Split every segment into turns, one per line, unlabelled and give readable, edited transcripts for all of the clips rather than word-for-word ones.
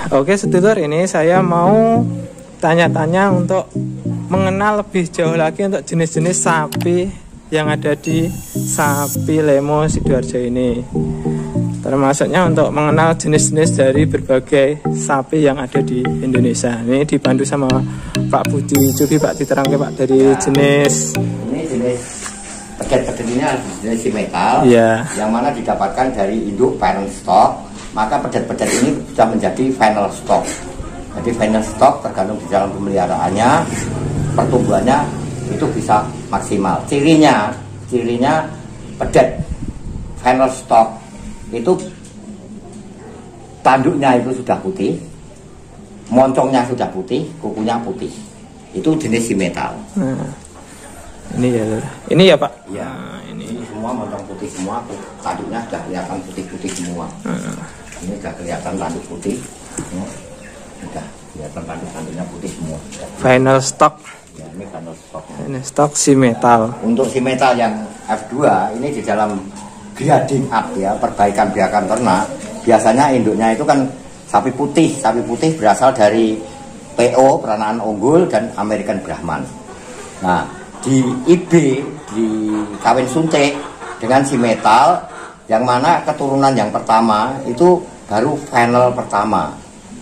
Oke sedulur, ini saya mau tanya-tanya untuk mengenal lebih jauh lagi untuk jenis-jenis sapi yang ada di Sapi Lemo Sidoarjo ini. Termasuknya untuk mengenal jenis-jenis dari berbagai sapi yang ada di Indonesia. Ini dibantu sama Pak Budi. Coba Pak diterangkan Pak dari jenis.
Ini jenis pedet-pedet ini adalah jenis simetal, yang mana didapatkan dari induk parent stock. Maka pedet-pedet ini sudah menjadi final stock. Jadi final stock tergantung di dalam pemeliharaannya, pertumbuhannya itu bisa maksimal. Cirinya pedet final stock itu tanduknya itu sudah putih, moncongnya sudah putih, kukunya putih. Itu jenis simetal.
Ini ya Pak.
Ya, ini semua moncong putih semua, tanduknya sudah kelihatan putih-putih semua. Ini sudah kelihatan tanduk putih, sudah kelihatan tanduknya putih semua.
Final stock.
Ya, ini final stock.
Ini stok simetal.
Untuk simetal yang F2 ini di dalam grading up ya, perbaikan biakan ternak. Biasanya induknya itu kan sapi putih. Sapi putih berasal dari PO, peranaan unggul, dan American Brahman. Nah, di IB, di kawin suntik dengan simetal, yang mana keturunan yang pertama itu baru final pertama.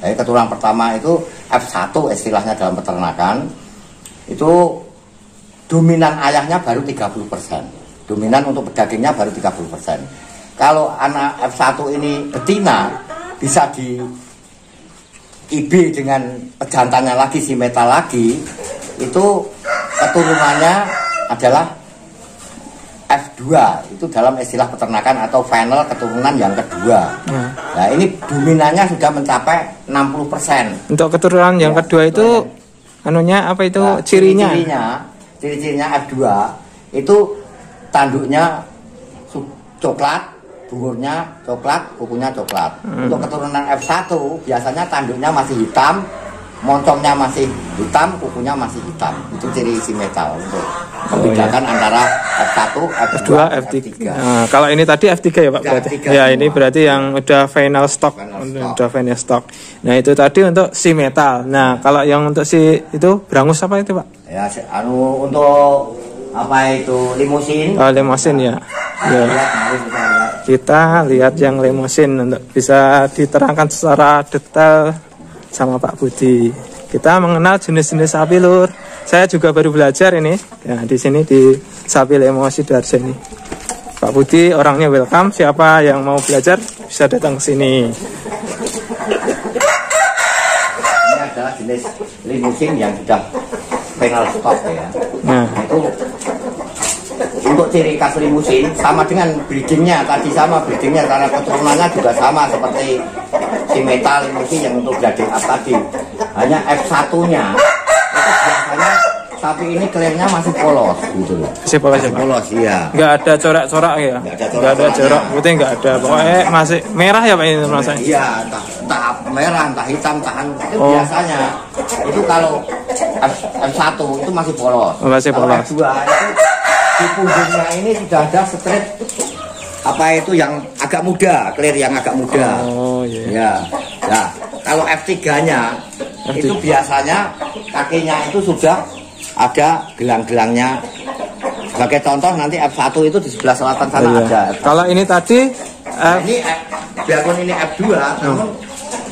Jadi keturunan pertama itu F1 istilahnya dalam peternakan. Itu dominan ayahnya baru 30%. Dominan untuk pedagingnya baru 30%. Kalau anak F1 ini betina, bisa di IB dengan pejantannya lagi, simetal lagi, itu keturunannya adalah F2. Itu dalam istilah peternakan atau final keturunan yang kedua. Nah, ini dominannya sudah mencapai 60%.
Untuk keturunan yang kedua itu anunya apa itu? Nah, cirinya
F2 itu tanduknya coklat, bungurnya coklat, kukunya coklat. Untuk keturunan F1 biasanya tanduknya masih hitam, moncongnya masih hitam, kukunya masih hitam. Itu ciri simetal untuk membedakan antara F1, F2, F3.
Nah, kalau ini tadi F3 ya Pak berarti. Ya, ini berarti yang udah final stock. Udah final stock. Nah, itu tadi untuk simetal. Nah, kalau yang untuk si itu berangus apa itu Pak?
Ya, untuk apa itu limusin?
Oh, limusin ya. Ya. Kita lihat yang limusin untuk bisa diterangkan secara detail sama Pak Budi. Kita mengenal jenis-jenis sapi lur. Saya juga baru belajar ini. Ya, di sini di Sapi Lemo Sidoarjo ini. Pak Budi orangnya welcome. Siapa yang mau belajar bisa datang ke sini.
Ini adalah jenis limusin yang sudah final stock ya.
Nah,
itu untuk ciri khas limusin sama dengan breedingnya tadi, sama breedingnya karena keturunannya juga sama seperti simetal limusin yang untuk grading up tadi. Hanya F1-nya itu biasanya sapi ini kelirnya masih polos gitu loh.
masih polos ya Pak?
Polos, iya.
Nggak ada corak-corak ya?
Nggak ada
corak putih, nggak ada. Pokoknya masih merah ya Pak ini rasanya?
Iya, entah merah, entah hitam, itu biasanya. Itu kalau F1 itu masih polos.
Masih polos.
F2 itu di punggungnya ini sudah ada strip apa itu yang agak muda, clear yang agak muda.
Oh iya.
Ya. Nah, kalau F3-nya itu biasanya kakinya itu sudah ada gelang-gelangnya. Sebagai contoh nanti F1 itu di sebelah selatan sana ada.
Kalau ini tadi
ini biarpun ini F2 namun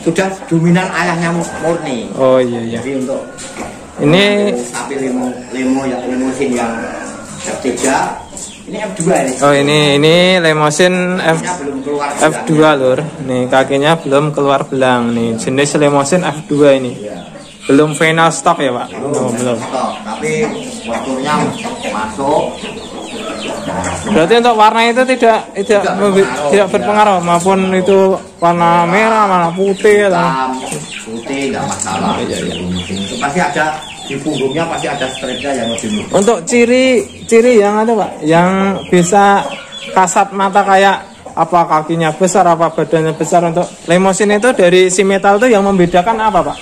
sudah dominan ayahnya murni.
Oh iya.
Jadi untuk
ini
sapi lemo yang limusin yang F3 ini F2 ini.
Oh ini lemosin F2 lur. Nih kakinya belum keluar belang nih. Jenis lemosin F2 ini. Belum final stock ya Pak? Belum.
Stock, tapi waktunya masuk.
Berarti untuk warna itu tidak berpengaruh maupun itu warna merah, warna putih
atau putih nggak masalah. Iya. Itu pasti ada di punggungnya, pasti ada stripnya yang lebih mudah.
Untuk ciri yang ada Pak, yang bisa kasat mata kayak apa kakinya besar, apa badannya besar untuk limusin itu dari simetal itu yang membedakan apa Pak?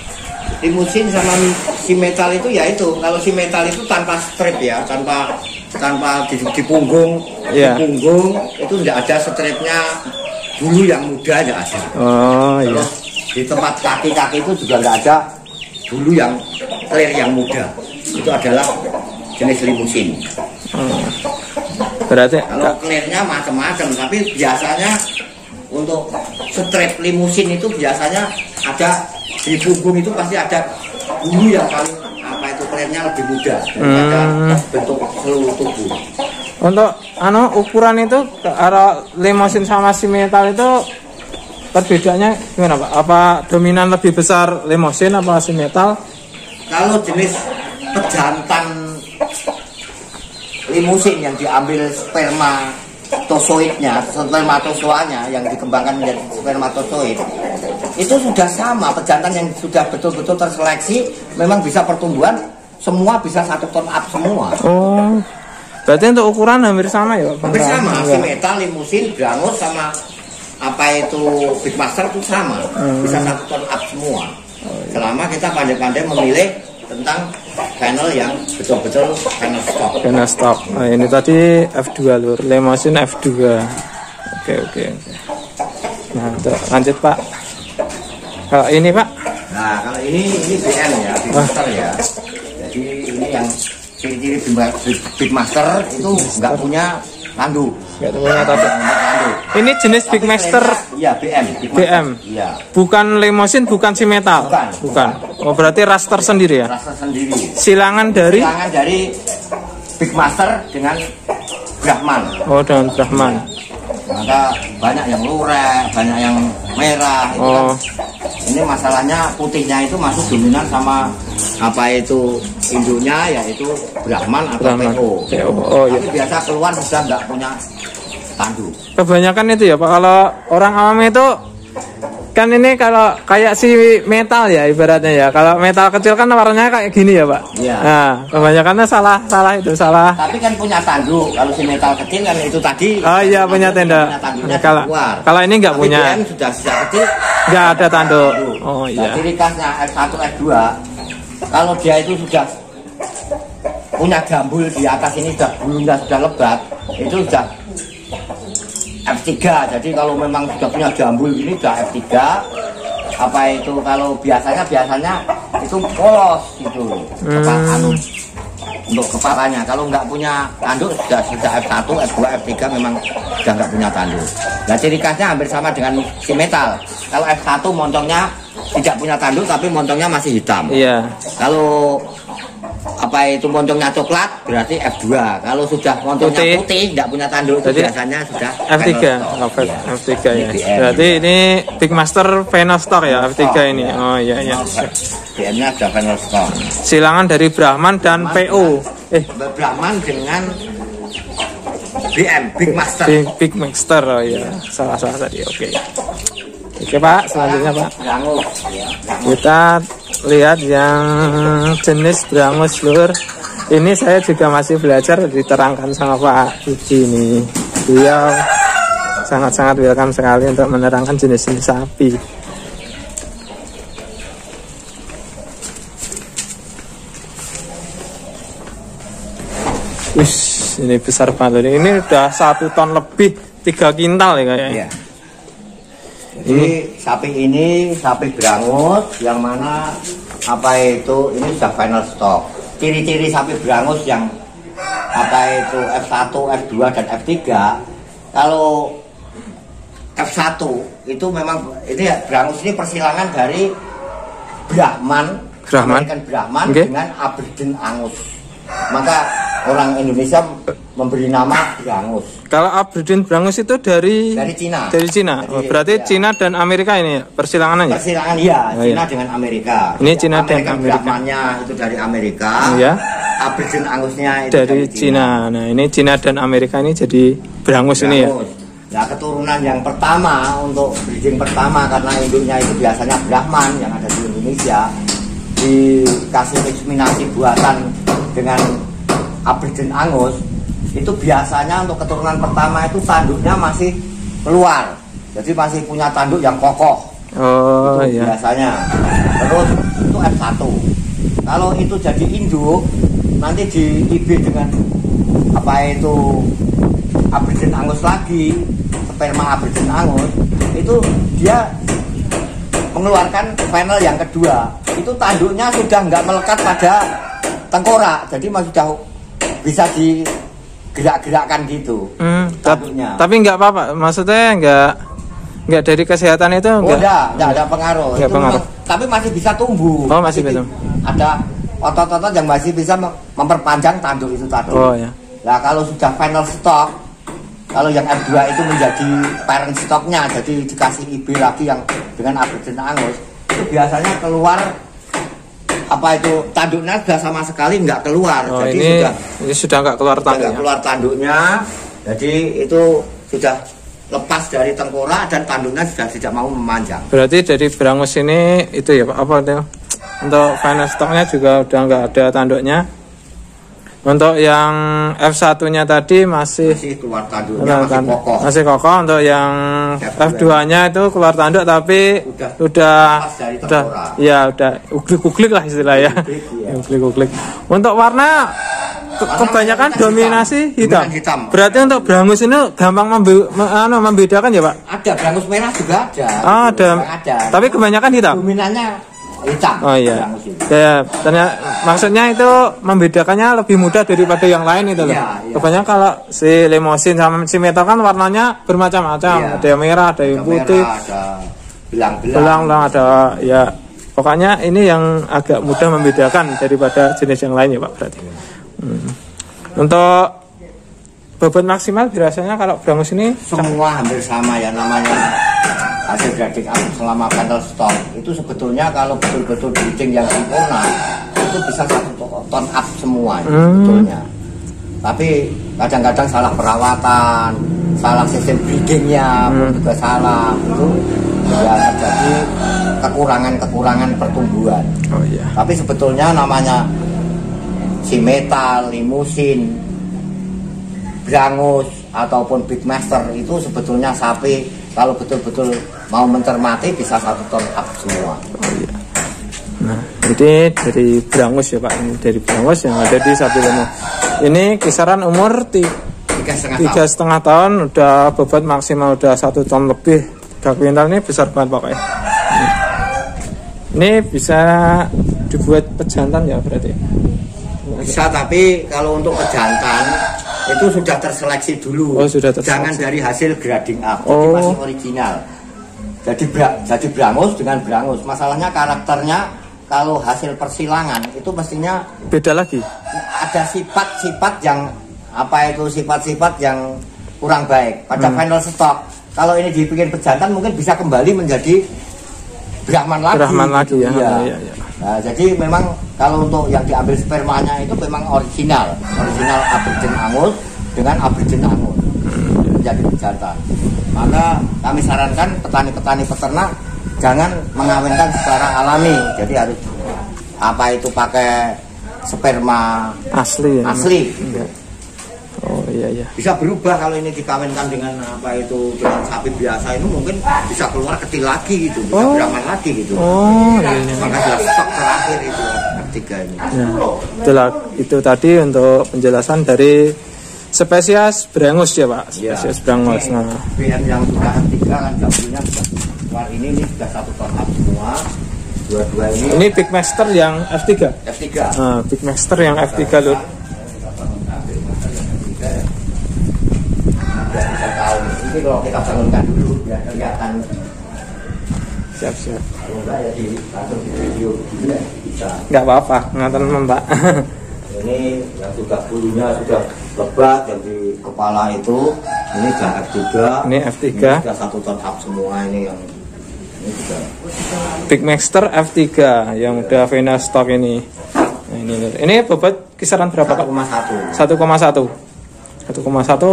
Limusin sama simetal itu ya itu, kalau simetal itu tanpa strip ya, tanpa di punggung, di punggung itu tidak ada stripnya bulu yang muda, tidak ada.
Oh iya.
di tempat kaki-kaki itu juga nggak ada bulu yang clear yang muda. Itu adalah jenis limusin.
Berarti
kalau clearnya macam-macam, tapi biasanya untuk strip limusin itu biasanya ada di punggung itu pasti ada bulu yang paling apa itu clearnya lebih muda daripada bentuk seluruh tubuh.
Untuk ukuran itu arah limusin sama si metal itu perbedaannya gimana Pak? Apa dominan lebih besar limusin apa si metal?
Kalau jenis pejantan limusin yang diambil spermatozoidnya, spermatozoanya yang dikembangkan menjadi spermatozoid, itu sudah sama. Pejantan yang sudah betul-betul terseleksi memang bisa pertumbuhan, semua bisa 1 ton up semua.
Oh, berarti untuk ukuran hampir sama ya?
Hampir sama, si metal, limusin, brangus sama apa itu Big Master itu sama, bisa 1 ton up semua. Selama kita pandai-pandai memilih tentang panel yang betul-betul panel stock.
Panel stock. Nah, ini tadi F2 lur, limusin F2. Oke. Nah, lanjut Pak. Kalau ini Pak?
Nah, kalau ini BM ya, Big Master ya. Jadi ini yang ciri-ciri Big Master itu nggak punya tandu.
Nggak punya tandu. Ini jenis Big Master.
Iya, BM.
BM.
Iya.
Bukan limusin, bukan si metal. Bukan. Oh, berarti ras tersendiri ya?
Ras tersendiri.
Silangan dari
Big Master dengan Brahman.
Oh, dengan Brahman.
Maka banyak yang lurik, banyak yang merah. Itu kan. Ini masalahnya putihnya itu masuk dominan sama apa itu induknya, yaitu Brahman atau PO.
Oh, iya.
Tapi biasa keluar sudah nggak punya tandu.
Kebanyakan itu ya Pak, kalau orang awam itu kan ini kalau kayak si metal ya ibaratnya ya. Kalau metal kecil kan warnanya kayak gini ya Pak.
Iya.
Nah, kebanyakannya salah.
Tapi kan punya tandu. Kalau si metal kecil kan itu tadi.
Oh iya, punya tenda. Kalau ini nggak punya.
BM sudah sejak kecil
nggak ada tandu. Oh iya.
Nah, ciri khasnya F1, F2 kalau dia itu sudah punya jambul di atas ini, sudah bulunya sudah lebat, itu sudah F3. Jadi kalau memang sudah punya jambul ini sudah F3. Apa itu kalau biasanya itu polos gitu. Untuk kepalanya. Kalau nggak punya tanduk sudah F1, F2, F3 memang sudah nggak punya tanduk. Nah, ciri khasnya hampir sama dengan si metal. Kalau F1 montongnya tidak punya tanduk tapi montongnya masih hitam.
Iya.
Kalau apa itu montongnya coklat berarti F2. Kalau sudah montongnya putih tidak punya tanduk itu biasanya sudah
F3. F3 ya. Berarti ini Big Master Final Stock ya, F3 ini. Oh iya.
BM-nya sudah Final Stock.
Silangan dari Brahman dan PO.
Brahman dengan BM Big Master.
Big Master, oh iya. Salah tadi. Oke Pak, selanjutnya Pak. Kita lihat yang jenis brangus lur. Ini saya juga masih belajar, diterangkan sama Pak Puji ini. Beliau sangat-sangat welcome sekali untuk menerangkan jenis-jenis sapi. Ini besar banget. Ini udah 1 ton lebih, 3 kintal ya kayaknya.
Iya. Jadi sapi ini sapi brangus yang mana apa itu ini sudah final stock. Ciri-ciri sapi brangus yang apa itu F1, F2 dan F3. Kalau F1 itu memang ini ya, brangus ini persilangan dari Brahman dengan Aberdeen Angus. Maka orang Indonesia memberi nama brangus.
Kalau Aberdeen Brangus itu dari
Cina.
Dari Cina. Berarti ya. Cina dan Amerika ini ya persilangannya.
Persilangan ya, Cina dengan Amerika.
Ini Cina dan Amerika.
Brahmannya itu dari Amerika.
Ya.
Aberdeen Angusnya itu
dari Cina. Nah, ini Cina dan Amerika ini jadi brangus ini ya.
Nah, keturunan yang pertama untuk breeding pertama karena induknya itu biasanya Brahman yang ada di Indonesia dikasih inseminasi buatan dengan Aberdeen Angus. Itu biasanya untuk keturunan pertama itu tanduknya masih keluar, jadi masih punya tanduk yang kokoh. Oh itu iya. Biasanya. Terus itu F1. Kalau itu jadi induk, nanti di IB dengan apa itu Aberdeen Angus lagi, sperma Aberdeen Angus, itu dia mengeluarkan panel yang kedua, itu tanduknya sudah nggak melekat pada tengkorak, jadi sudah bisa digerak-gerakkan gitu. Tanduknya.
Tapi nggak apa-apa, maksudnya nggak dari kesehatan itu
nggak ada pengaruh.
Nggak pengaruh.
Tapi masih bisa tumbuh.
Oh, masih bisa.
Ada otot-otot yang masih bisa memperpanjang tanduk itu tadi.
Oh ya.
Nah kalau sudah final stock, kalau yang F2 itu menjadi parent stocknya, jadi dikasih IB lagi yang dengan abrasion angus, itu biasanya keluar apa itu tanduknya sudah sama sekali nggak keluar.
Oh,
jadi
ini sudah nggak keluar tanduknya.
Nggak keluar tanduknya, jadi itu sudah lepas dari tengkorak dan tanduknya sudah tidak mau memanjang.
Berarti dari berangus ini itu ya Pak, apa itu? Untuk final stocknya juga udah nggak ada tanduknya. Untuk yang F1-nya tadi masih
keluar tanduknya, masih kokoh.
Masih kokoh. Untuk yang F2-nya itu keluar tanduk tapi udah uglik-uglik lah istilahnya. Uglik-uglik. Untuk warna kebanyakan dominasi hitam. Berarti untuk berangus ini gampang membedakan ya Pak?
Ada berangus merah juga ada.
Oh, ada. Tapi kebanyakan hitam.
Dominannya hitam.
Oh iya. Ya, ternyata maksudnya itu membedakannya lebih mudah daripada yang lain itu loh.
Iya.
Kebanyakan kalau si Limousin sama si Meto kan warnanya bermacam-macam.
Iya.
Ada yang merah, ada yang putih,
ada belang-belang,
ada ya. Pokoknya ini yang agak mudah membedakan daripada jenis yang lain ya Pak berarti. Untuk bobot maksimal biasanya kalau berangus ini
semua hampir sama ya, namanya hasil grading up selama panel stock itu sebetulnya kalau betul-betul breeding yang sempurna itu bisa 1 ton up semua sebetulnya. Tapi kadang-kadang salah perawatan, salah sistem breedingnya pun juga salah, itu ya terjadi kekurangan pertumbuhan.
Oh iya.
Tapi sebetulnya namanya si Metal, Limousin, berangus ataupun Big Master itu sebetulnya sapi kalau betul-betul mau mencermati bisa 1 ton up semua.
Oh iya. Nah, ini dari berangus ya Pak, ini dari berangus yang ada di sapi lemo. Ini kisaran umur 3,5 tahun, udah bobot maksimal udah 1 ton lebih. 3 kuintal ini besar banget pokoknya. Ini bisa dibuat pejantan ya berarti?
Bisa, tapi kalau untuk pejantan itu sudah terseleksi dulu.
Oh, sudah terseleksi.
Jangan dari hasil grading up,
oh.
Jadi masih original. Jadi berangus dengan berangus. Masalahnya karakternya kalau hasil persilangan itu mestinya
beda lagi.
Ada sifat-sifat yang sifat-sifat yang kurang baik pada final stock. Kalau ini dibikin pejantan mungkin bisa kembali menjadi Brahman lagi.
Ya. Iya.
Nah, jadi memang kalau untuk yang diambil spermanya itu memang original abrasion angus dengan abrasion angus menjadi pejantan. Maka kami sarankan petani-petani peternak jangan mengawinkan secara alami. Jadi harus pakai sperma asli.
Iya. Oh iya.
Bisa berubah kalau ini dikawinkan dengan dengan sapi biasa itu mungkin bisa keluar kecil lagi gitu, bisa beraman lagi gitu.
Oh iya.
Maka sudah stok terakhir itu ketiga ini.
Ya, itu tadi untuk penjelasan dari spesies berangus ya Pak, spesies berangus. Nah,
BM yang sudah ketiga kan jambulnya sudah keluar ini sudah 1 ton up semua. Dua-dua ini.
Ini Big Master yang F3. Nah, Big Master yang F3 loh.
Ini kalau kita bangunkan dulu biar kelihatan.
Siap.
Kalau enggak ya langsung di video juga bisa.
Enggak apa-apa, ngatain Mbak.
Ini yang sudah bulunya sudah lebat yang di kepala itu, ini sudah F3.
Ini F3.
Ini sudah 1 ton up semua ini yang ini juga.
Big Master F3 yang udah final stock ini. Nah, ini bobot kisaran berapa Pak?
1,1.
1,1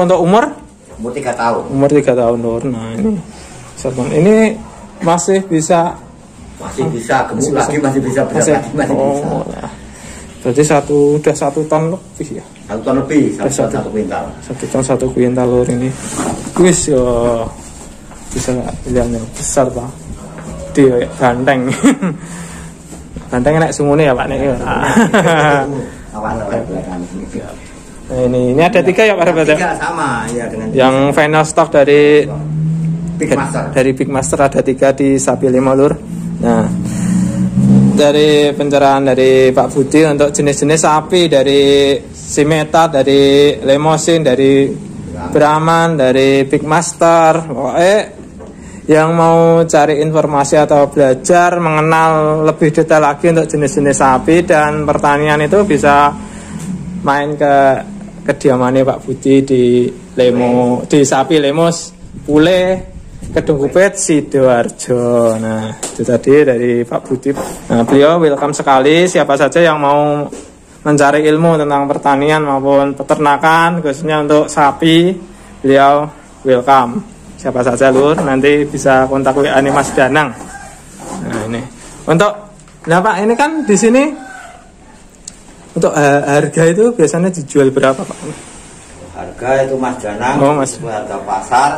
untuk umur
3 tahun.
Umur 3 tahun Lur. Nah, ini masih bisa
gemuk lagi, masih bisa berat lagi, masih bisa.
Nah. Berarti udah 1 ton lebih ya.
1 ton lebih, 1 kuintal.
1 ton 1 kuintal Lur ini. Wis yo. Bisa pilihannya besar Pak. Dia banteng. Banteng nek sungune ya Pak nek. Nah, ini ada 3 ya Pak Rabat ya?
3 sama ya dengan
yang final stock dari
Big Master.
Dari Big Master ada 3 di sapi lemo Lur. Nah, dari pencerahan dari Pak Budi untuk jenis-jenis sapi dari Simeta, dari Limousin, dari Brahman, dari Big Master. Pokoknya yang mau cari informasi atau belajar mengenal lebih detail lagi untuk jenis-jenis sapi dan pertanian itu bisa main ke kediamannya Pak Budi di Sapi Lemos Pule, Kedung Kupet, Sidoarjo. Nah, itu tadi dari Pak Budi. Nah, beliau welcome sekali siapa saja yang mau mencari ilmu tentang pertanian maupun peternakan, khususnya untuk sapi, beliau welcome. Siapa saja lur, nanti bisa kontak WA Mas Danang. Nah, ini. Untuk Pak, ini kan di sini untuk harga itu biasanya dijual berapa, Pak? Harga
itu Mas Danang, itu harga pasar.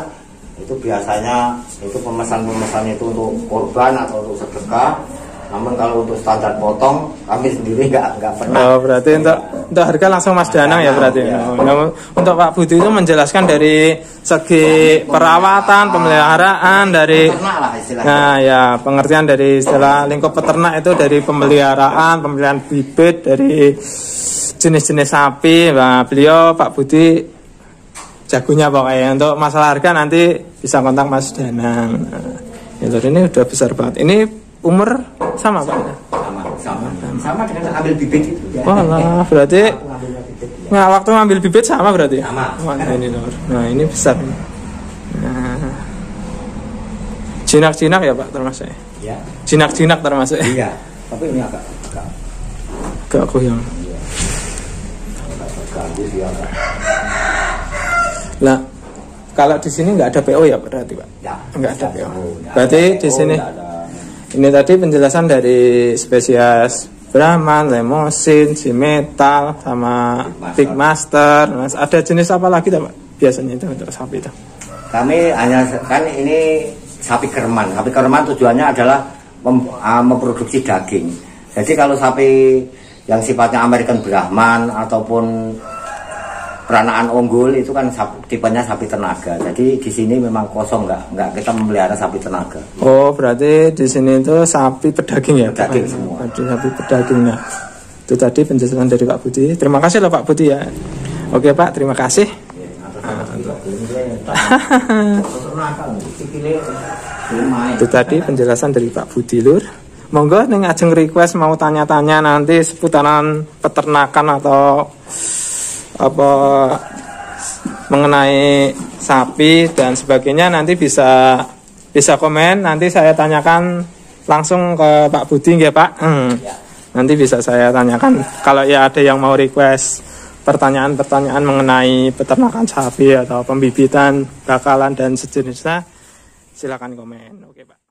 Itu biasanya itu pemesan-pemesan itu untuk korban atau untuk sedekah. Namun kalau untuk standar potong kami sendiri nggak pernah.
Oh, berarti untuk harga langsung Mas Danang ya berarti. Ya. Nah, untuk Pak Budi itu menjelaskan dari segi perawatan, pemeliharaan dari nah ya pengertian dari istilah lingkup peternak itu dari pemeliharaan, pemilihan bibit dari jenis-jenis sapi. Nah, beliau Pak Budi jagonya pokoknya. Untuk masalah harga nanti bisa kontak Mas Danang. Nah, ya, ini udah besar banget. Ini umur sama Pak?
Sama dengan ambil bibit itu ya.
Wah, berarti nggak waktu ngambil bibit sama berarti?
Sama.
Wah, ini lor. Nah, ini besar. Nah, jinak-jinak ya Pak termasuk ya? Jinak-jinak termasuk ya?
Iya, tapi ini agak
goyang.
Iya. Agak ya,
Lah, kalau di sini nggak ada PO ya berarti Pak?
Ya,
nggak ada PO. Berarti di sini ini tadi penjelasan dari spesies Brahman, Limousin, Simeta, sama Big Master. Nah, ada jenis apa lagi Pak biasanya itu untuk sapi itu?
Kami hanya kan ini sapi kerman. Sapi kerman tujuannya adalah memproduksi daging. Jadi kalau sapi yang sifatnya American Brahman ataupun peranaan unggul itu kan tipenya sapi tenaga. Jadi di sini memang kosong, nggak kita memelihara sapi tenaga.
Oh, berarti di sini itu sapi pedaging ya?
Pedaging semua.
Sapi pedaging. Nah, itu tadi penjelasan dari Pak Budi. Terima kasih loh Pak Budi ya. Oke Pak, terima kasih. Itu tadi penjelasan dari Pak Budi lur. Monggo ning ajeng request mau tanya-tanya nanti seputaran peternakan atau apa mengenai sapi dan sebagainya nanti bisa komen, nanti saya tanyakan langsung ke Pak Budi ya Pak. Nanti bisa saya tanyakan kalau ya ada yang mau request pertanyaan-pertanyaan mengenai peternakan sapi atau pembibitan, bakalan dan sejenisnya, silakan komen. Oke Pak.